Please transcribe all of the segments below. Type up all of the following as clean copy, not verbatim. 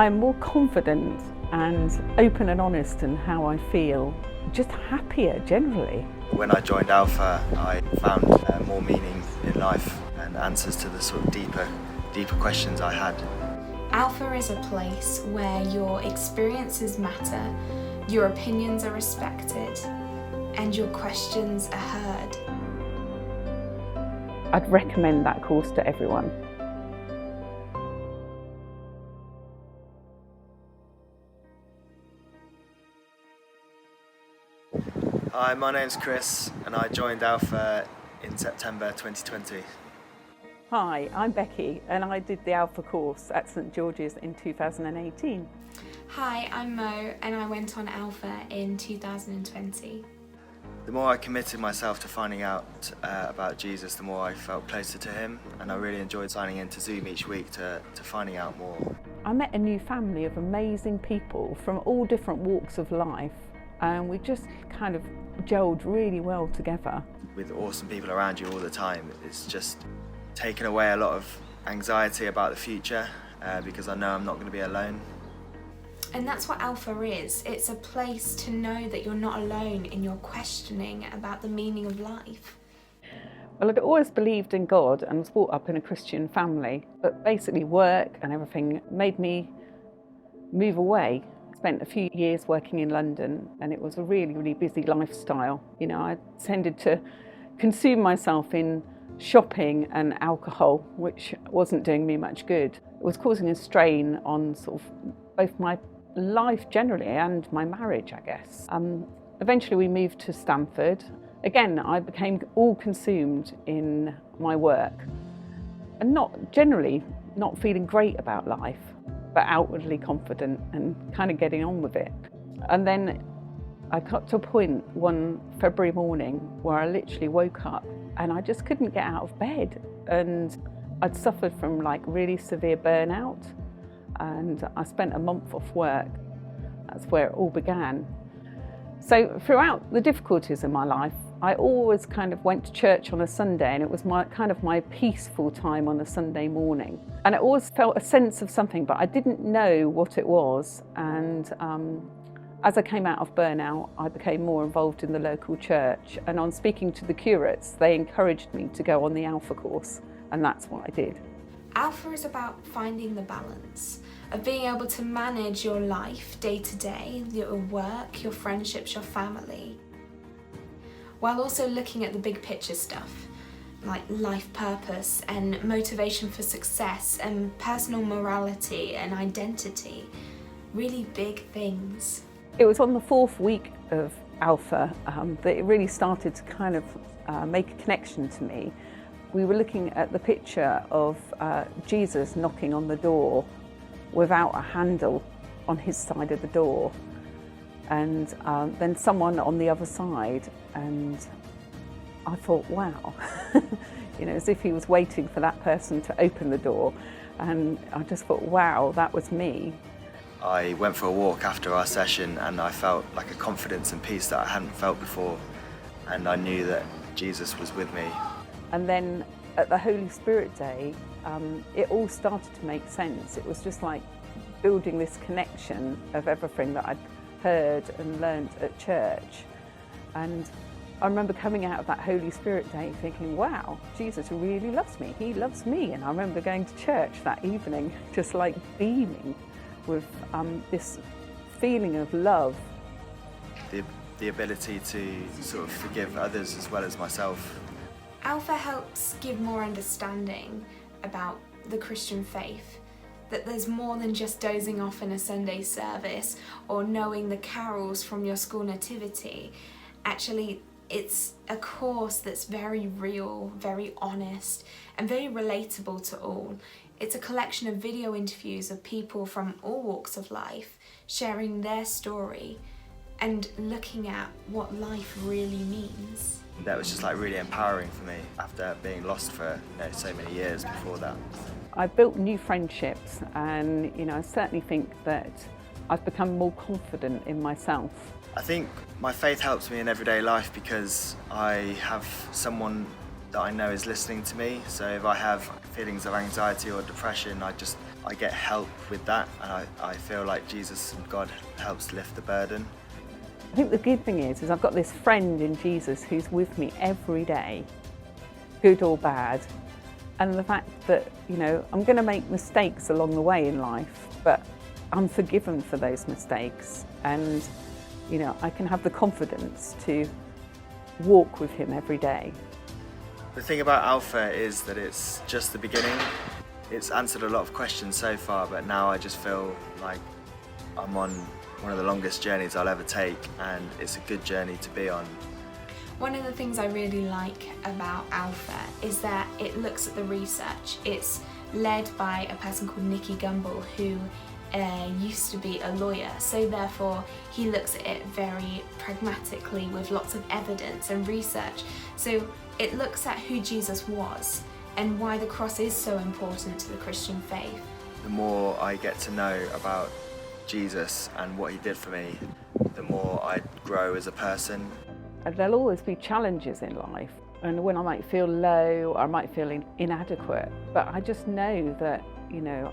I'm more confident and open and honest in how I feel, just happier generally. When I joined Alpha, I found more meaning in life and answers to the sort of deeper questions I had. Alpha is a place where your experiences matter, your opinions are respected, and your questions are heard. I'd recommend that course to everyone. Hi, my name's Chris and I joined Alpha in September 2020. Hi, I'm Becky and I did the Alpha course at St George's in 2018. Hi, I'm Mo and I went on Alpha in 2020. The more I committed myself to finding out about Jesus, the more I felt closer to him, and I really enjoyed signing into Zoom each week to finding out more. I met a new family of amazing people from all different walks of life, and we just kind of gelled really well together. With awesome people around you all the time, it's just taken away a lot of anxiety about the future because I know I'm not going to be alone. And that's what Alpha is. It's a place to know that you're not alone in your questioning about the meaning of life. Well, I'd always believed in God and was brought up in a Christian family, but basically work and everything made me move away. I spent a few years working in London and it was a really, really busy lifestyle. You know, I tended to consume myself in shopping and alcohol, which wasn't doing me much good. It was causing a strain on sort of both my life generally and my marriage, I guess. Eventually we moved to Stamford. Again, I became all consumed in my work and generally not feeling great about life, but outwardly confident and kind of getting on with it. And then I got to a point one February morning where I literally woke up and I just couldn't get out of bed. And I'd suffered from like really severe burnout and I spent a month off work. That's where it all began. So throughout the difficulties in my life, I always kind of went to church on a Sunday, and it was my peaceful time on a Sunday morning. And I always felt a sense of something, but I didn't know what it was. And as I came out of burnout, I became more involved in the local church. And on speaking to the curates, they encouraged me to go on the Alpha course, and that's what I did. Alpha is about finding the balance of being able to manage your life day to day, your work, your friendships, your family, while also looking at the big picture stuff like life purpose and motivation for success and personal morality and identity. Really big things. It was on the 4th week of Alpha that it really started to kind of make a connection to me. We were looking at the picture of Jesus knocking on the door without a handle on his side of the door, and then someone on the other side, and I thought, wow, you know, as if he was waiting for that person to open the door, and I just thought, wow, that was me. I went for a walk after our session and I felt like a confidence and peace that I hadn't felt before, and I knew that Jesus was with me. And then at the Holy Spirit Day, it all started to make sense. It was just like building this connection of everything that I'd heard and learned at church. And I remember coming out of that Holy Spirit Day thinking, wow, Jesus really loves me. He loves me. And I remember going to church that evening, just like beaming with this feeling of love. The ability to sort of forgive others as well as myself. Alpha helps give more understanding about the Christian faith, that there's more than just dozing off in a Sunday service or knowing the carols from your school nativity. Actually, it's a course that's very real, very honest, and very relatable to all. It's a collection of video interviews of people from all walks of life sharing their story and looking at what life really means. That was just like really empowering for me after being lost for so many years before that. I built new friendships, and I certainly think that I've become more confident in myself. I think my faith helps me in everyday life because I have someone that I know is listening to me. So if I have feelings of anxiety or depression, I just I get help with that, and I feel like Jesus and God helps lift the burden. I think the good thing is I've got this friend in Jesus who's with me every day, good or bad. And the fact that, I'm going to make mistakes along the way in life, but I'm forgiven for those mistakes. And, I can have the confidence to walk with him every day. The thing about Alpha is that it's just the beginning. It's answered a lot of questions so far, but now I just feel like I'm on one of the longest journeys I'll ever take, and it's a good journey to be on. One of the things I really like about Alpha is that it looks at the research. It's led by a person called Nicky Gumbel, who used to be a lawyer, so therefore he looks at it very pragmatically with lots of evidence and research. So it looks at who Jesus was and why the cross is so important to the Christian faith. The more I get to know about Jesus and what he did for me, the more I grow as a person. And there'll always be challenges in life, and when I might feel low or I might feel inadequate, but I just know that,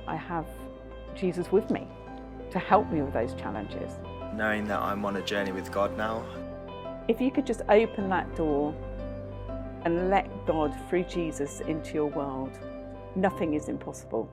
I have Jesus with me to help me with those challenges. Knowing that I'm on a journey with God now. If you could just open that door and let God, through Jesus, into your world, nothing is impossible.